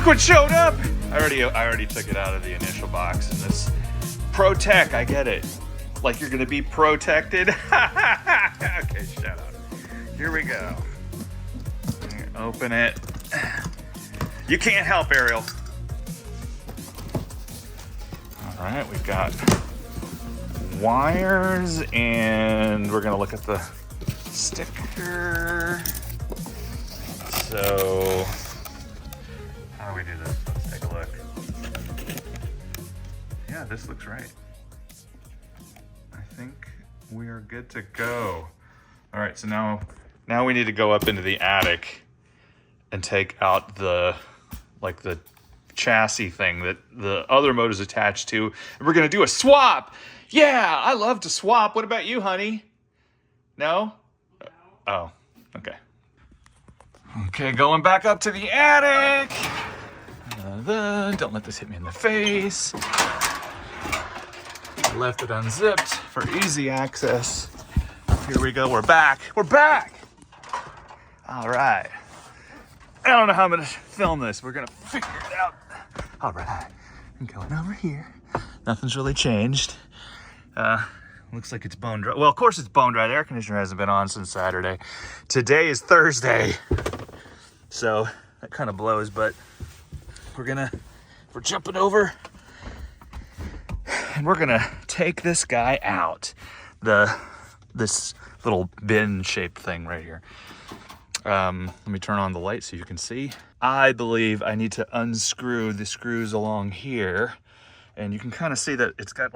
what showed up. I already took it out of the initial box. And this Protect, I get it. Like you're gonna be protected. Okay, shut up. Here we go. Open it. You can't help, Ariel. All right, we've got wires, and we're gonna look at the sticker. So, how do we do this? Let's take a look. Yeah, this looks right. I think we are good to go. All right, so now we need to go up into the attic and take out the chassis thing that the other motor's attached to. And we're gonna do a swap. Yeah, I love to swap. What about you, honey? No? Oh, okay. Okay, going back up to the attic. Don't let this hit me in the face. Left it unzipped for easy access. Here we go, we're back. We're back! All right. I don't know how I'm gonna film this. We're gonna figure it out. All right, I'm going over here. Nothing's really changed. Looks like it's bone dry. Well, of course it's bone dry. The air conditioner hasn't been on since Saturday. Today is Thursday. So that kind of blows, but we're jumping over and we're gonna take this guy out. This little bin shaped thing right here. Let me turn on the light so you can see. I believe I need to unscrew the screws along here, and you can kind of see that it's got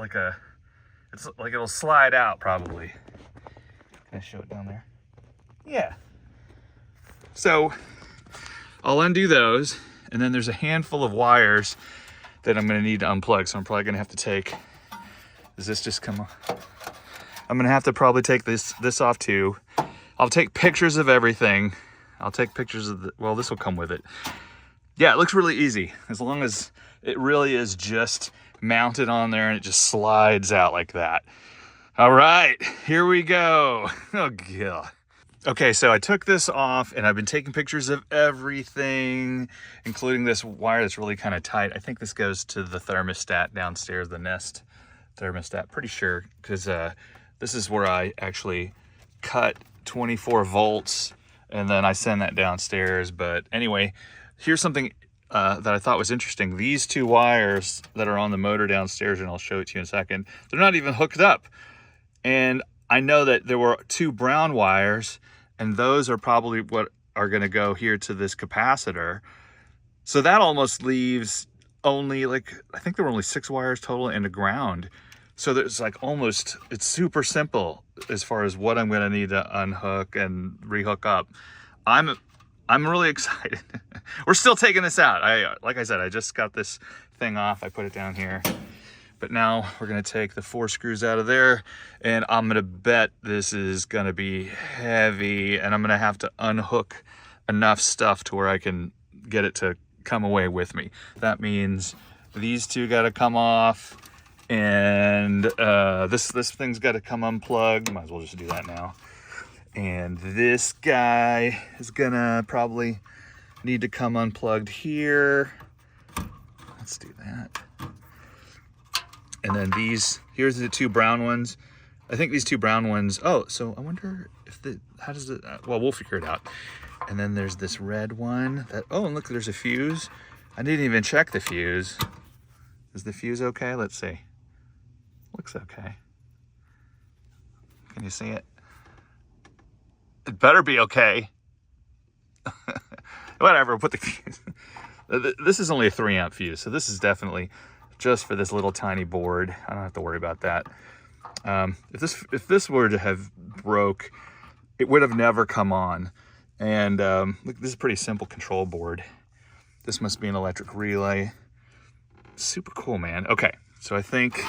it's like it'll slide out probably. Can I show it down there? Yeah. So I'll undo those, and then there's a handful of wires that I'm gonna need to unplug. So I'm probably gonna have to take, does this just come off? I'm gonna have to probably take this off too. I'll take pictures of everything. I'll take pictures of well, this will come with it. Yeah, it looks really easy. As long as it really is just mounted on there and it just slides out like that. All right, here we go. Oh, God. Okay, so I took this off and I've been taking pictures of everything, including this wire that's really kind of tight. I think this goes to the thermostat downstairs, the Nest thermostat, pretty sure, because this is where I actually cut 24 volts and then I send that downstairs. But anyway, here's something that I thought was interesting. These two wires that are on the motor downstairs, and I'll show it to you in a second, they're not even hooked up. And I know that there were two brown wires, and those are probably what are gonna go here to this capacitor. So that almost leaves only I think there were only 6 wires total and a ground. So there's it's super simple as far as what I'm gonna need to unhook and rehook up. I'm really excited. We're still taking this out. Like I said, I just got this thing off. I put it down here. But now we're gonna take the 4 screws out of there, and I'm gonna bet this is gonna be heavy, and I'm gonna have to unhook enough stuff to where I can get it to come away with me. That means these two gotta come off, and this thing's gotta come unplugged. Might as well just do that now. And this guy is gonna probably need to come unplugged here. Let's do that. And then here's the 2 brown ones. I think these 2 brown ones, so I wonder if well, we'll figure it out. And then there's this red one and look, there's a fuse. I didn't even check the fuse. Is the fuse okay? Let's see. Looks okay. Can you see it? It better be okay. Whatever, put the fuse. This is only a 3 amp fuse, so this is definitely just for this little tiny board. I don't have to worry about that. If this were to have broke, it would have never come on. And look, this is a pretty simple control board. This must be an electric relay. Super cool, man. Okay, so I think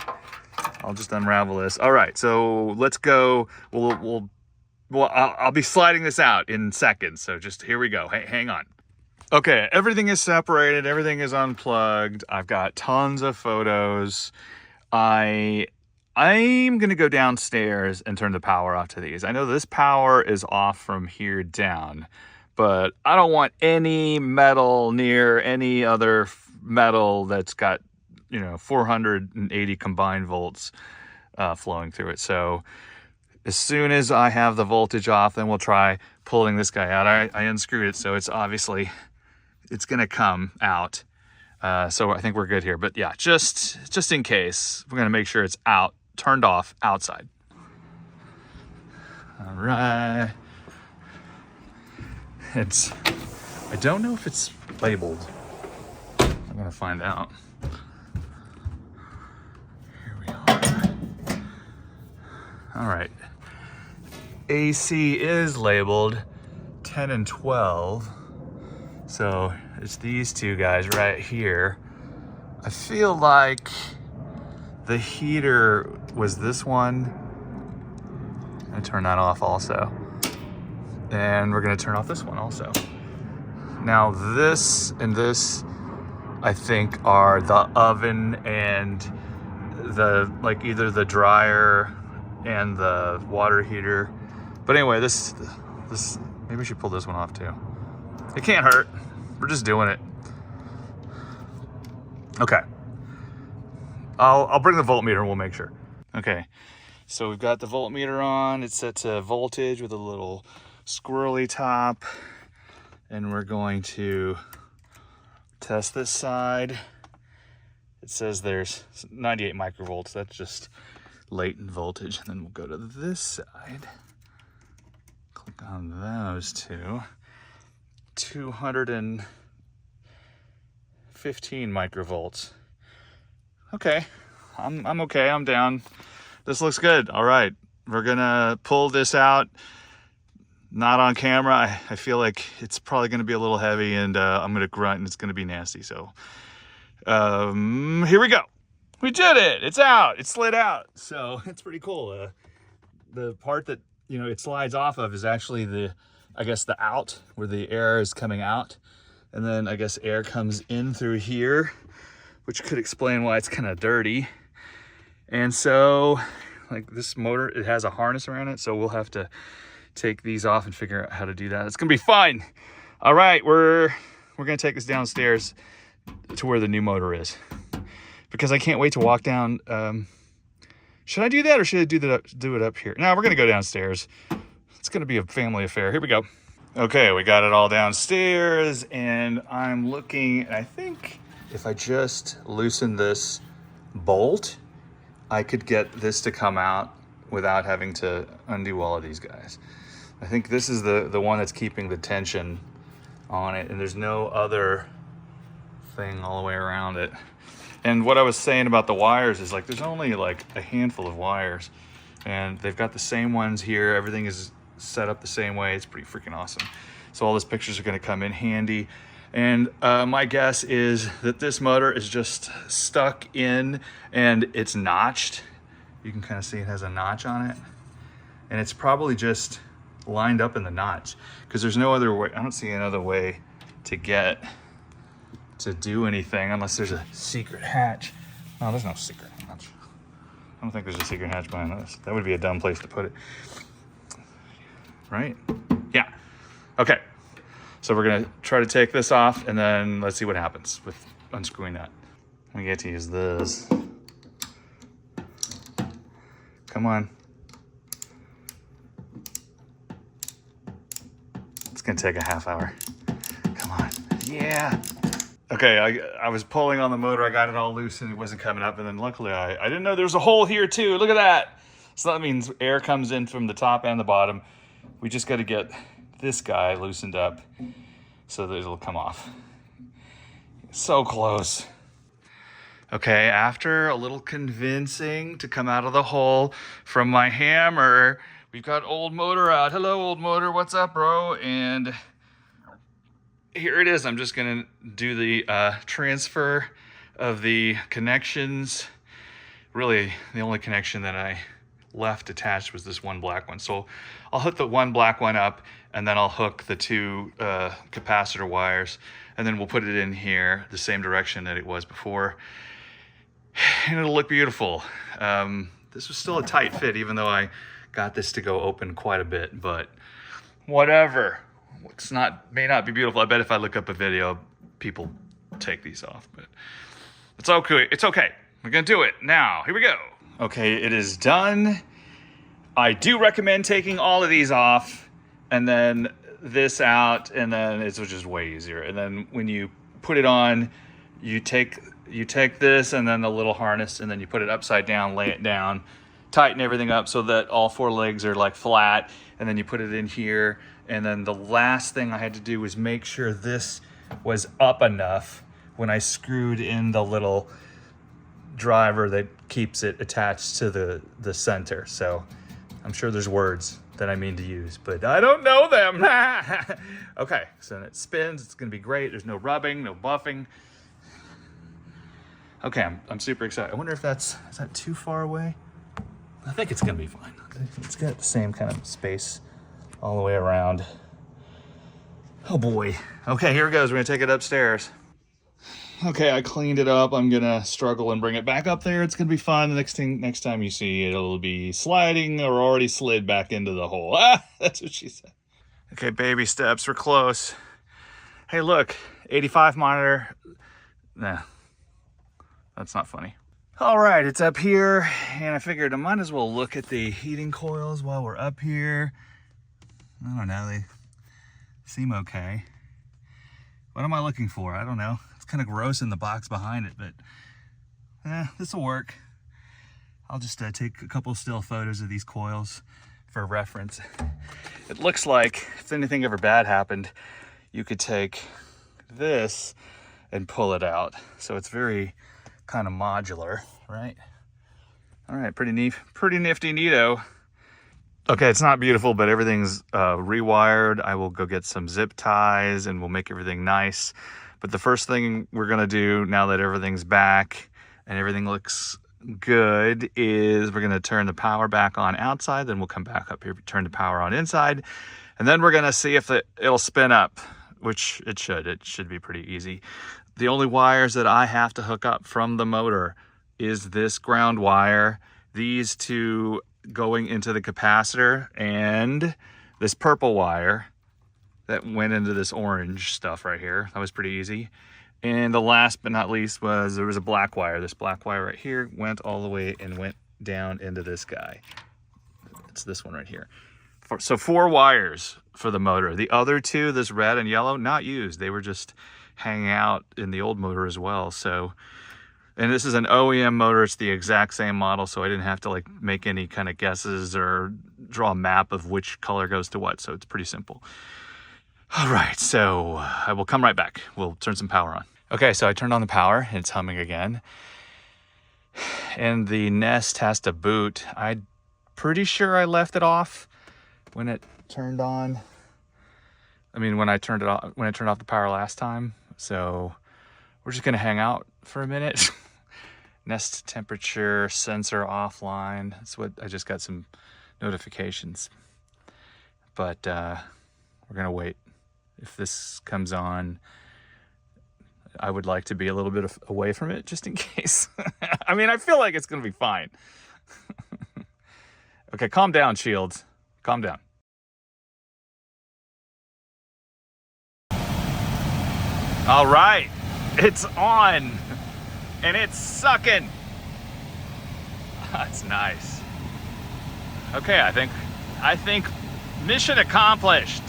I'll just unravel this. All right, so let's go. I'll be sliding this out in seconds, so just here we go. Hey, hang on. Okay, everything is separated, everything is unplugged. I've got tons of photos. I'm gonna go downstairs and turn the power off to these. I know this power is off from here down, but I don't want any metal near any other metal that's got, 480 combined volts flowing through it. So as soon as I have the voltage off, then we'll try pulling this guy out. I unscrewed it, so it's obviously, it's gonna come out. So I think we're good here, but yeah, just in case, we're gonna make sure it's out, turned off outside. All right. I don't know if it's labeled. I'm gonna find out. Here we are. All right. AC is labeled 10 and 12. So it's these two guys right here. I feel like the heater was this one. I'm gonna turn that off also. And we're gonna turn off this one also. Now this and this, I think, are the oven and the, like, either the dryer and the water heater. But anyway, this maybe we should pull this one off too. It can't hurt. We're just doing it. Okay. I'll bring the voltmeter and we'll make sure. Okay. So we've got the voltmeter on. It's set to voltage with a little squirrely top. And we're going to test this side. It says there's 98 microvolts. That's just latent voltage. And then we'll go to this side. Click on those two. 215 microvolts. Okay, I'm okay, I'm down. This looks good. All right, we're gonna pull this out. Not on camera. I feel like it's probably gonna be a little heavy, and I'm gonna grunt and it's gonna be nasty. So here we go. We did it. It's out. It slid out. So it's pretty cool. The part that it slides off of is actually the out, where the air is coming out, and then I guess air comes in through here, which could explain why it's kind of dirty. And so, like, this motor, it has a harness around it, so we'll have to take these off and figure out how to do that. It's gonna be fun. All right, we're gonna take this downstairs to where the new motor is, because I can't wait to walk down. Should I do that, or should I do it up here? No, we're gonna go downstairs. It's gonna be a family affair. Here we go. Okay, we got it all downstairs, and I'm looking, and I think if I just loosen this bolt, I could get this to come out without having to undo all of these guys. I think this is the one that's keeping the tension on it, and there's no other thing all the way around it. And what I was saying about the wires is, like, there's only like a handful of wires, and they've got the same ones here. Everything is set up the same way. It's pretty freaking awesome. So all those pictures are going to come in handy. And my guess is that this motor is just stuck in, and it's notched. You can kind of see it has a notch on it, and it's probably just lined up in the notch, because there's no other way. I don't see another way to get to do anything unless there's a secret hatch. No, there's no secret hatch. I don't think there's a secret hatch behind this. That would be a dumb place to put it. Right? Yeah. Okay. So we're gonna try to take this off, and then let's see what happens with unscrewing that. We get to use this. Come on. It's gonna take a half hour. Come on. Yeah. Okay, I was pulling on the motor. I got it all loose and it wasn't coming up. And then luckily I didn't know there was a hole here too. Look at that. So that means air comes in from the top and the bottom. We just got to get this guy loosened up so that it'll come off. So close. Okay, after a little convincing to come out of the hole from my hammer, we've got old motor out. Hello, old motor. What's up, bro? And here it is. I'm just gonna do the transfer of the connections. Really, the only connection that I left attached was this one black one. So I'll hook the one black one up, and then I'll hook the two capacitor wires, and then we'll put it in here the same direction that it was before, and it'll look beautiful. This was still a tight fit, even though I got this to go open quite a bit, but whatever. may not be beautiful. I bet if I look up a video, people take these off, but it's okay. It's okay. We're gonna do it now. Here we go. Okay, it is done. I do recommend taking all of these off and then this out, and then it's just way easier. And then when you put it on, you take this and then the little harness, and then you put it upside down, lay it down, tighten everything up so that all four legs are like flat, and then you put it in here. And then the last thing I had to do was make sure this was up enough when I screwed in the little driver that keeps it attached to the center. So I'm sure there's words that I mean to use, but I don't know them. Okay, so it spins. It's gonna be great. There's no rubbing, no buffing. Okay, I'm super excited. I wonder if is that too far away? I think it's gonna be fine. It's got the same kind of space all the way around. Oh boy. Okay, here it goes. We're gonna take it upstairs. Okay, I cleaned it up. I'm gonna struggle and bring it back up there. It's gonna be fun. The next time you see it, it'll be sliding or already slid back into the hole. Ah, that's what she said. Okay, baby steps. We're close. Hey, look, 85 monitor. Nah, that's not funny. All right, it's up here, and I figured I might as well look at the heating coils while we're up here. I don't know, they seem okay. What am I looking for? I don't know. It's kind of gross in the box behind it, but this will work. I'll just take a couple still photos of these coils for reference. It looks like if anything ever bad happened, you could take this and pull it out. So it's very kind of modular, right? All right, pretty nifty neato. Okay, it's not beautiful, but everything's rewired. I will go get some zip ties and we'll make everything nice. But the first thing we're gonna do now that everything's back and everything looks good is we're gonna turn the power back on outside, then we'll come back up here, turn the power on inside, and then we're gonna see if it'll spin up, which it should be pretty easy. The only wires that I have to hook up from the motor is this ground wire, these two going into the capacitor, and this purple wire that went into this orange stuff right here. That was pretty easy. And the last but not least was there was a black wire. This black wire right here went all the way and went down into this guy. It's this one right here. So 4 wires for the motor. The other 2, this red and yellow, not used. They were just hanging out in the old motor as well. So, and this is an OEM motor. It's the exact same model, so I didn't have to like make any kind of guesses or draw a map of which color goes to what. So it's pretty simple. All right, so I will come right back. We'll turn some power on. Okay, so I turned on the power and it's humming again. And the Nest has to boot. I'm pretty sure I left it off when it turned on. I mean, when I turned off the power last time. So we're just gonna hang out for a minute. Nest temperature sensor offline. That's what I just got some notifications. But we're gonna wait. If this comes on, I would like to be a little bit away from it just in case. I mean, I feel like it's gonna be fine. Okay, calm down, Shields. Calm down. All right, it's on and it's sucking. That's nice. Okay, I think mission accomplished.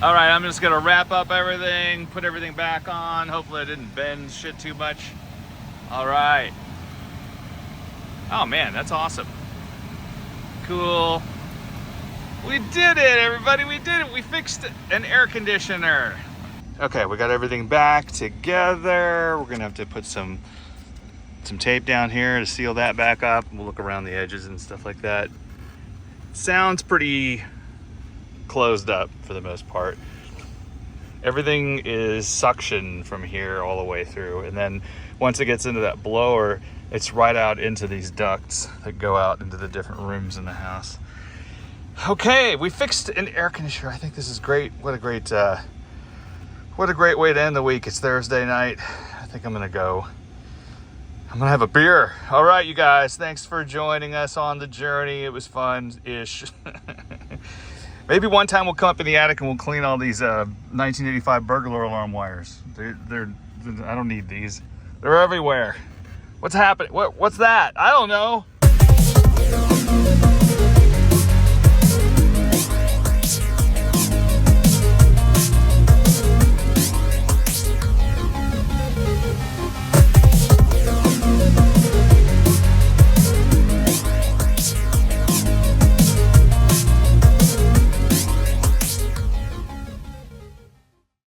All right, I'm just gonna wrap up everything, put everything back on. Hopefully I didn't bend shit too much. All right. Oh man, that's awesome. Cool. We did it, everybody, we did it. We fixed an air conditioner. Okay, we got everything back together. We're gonna have to put some tape down here to seal that back up. We'll look around the edges and stuff like that. Sounds pretty closed up for the most part. Everything is suction from here all the way through, and then once it gets into that blower, it's right out into these ducts that go out into the different rooms in the house. Okay, we fixed an air conditioner. I think this is great. What a great way to end the week. It's Thursday night. I think I'm gonna have a beer. All right, you guys, thanks for joining us on the journey. It was fun-ish. Maybe one time we'll come up in the attic and we'll clean all these 1985 burglar alarm wires. They're I don't need these. They're everywhere. What's happening? What's that? I don't know.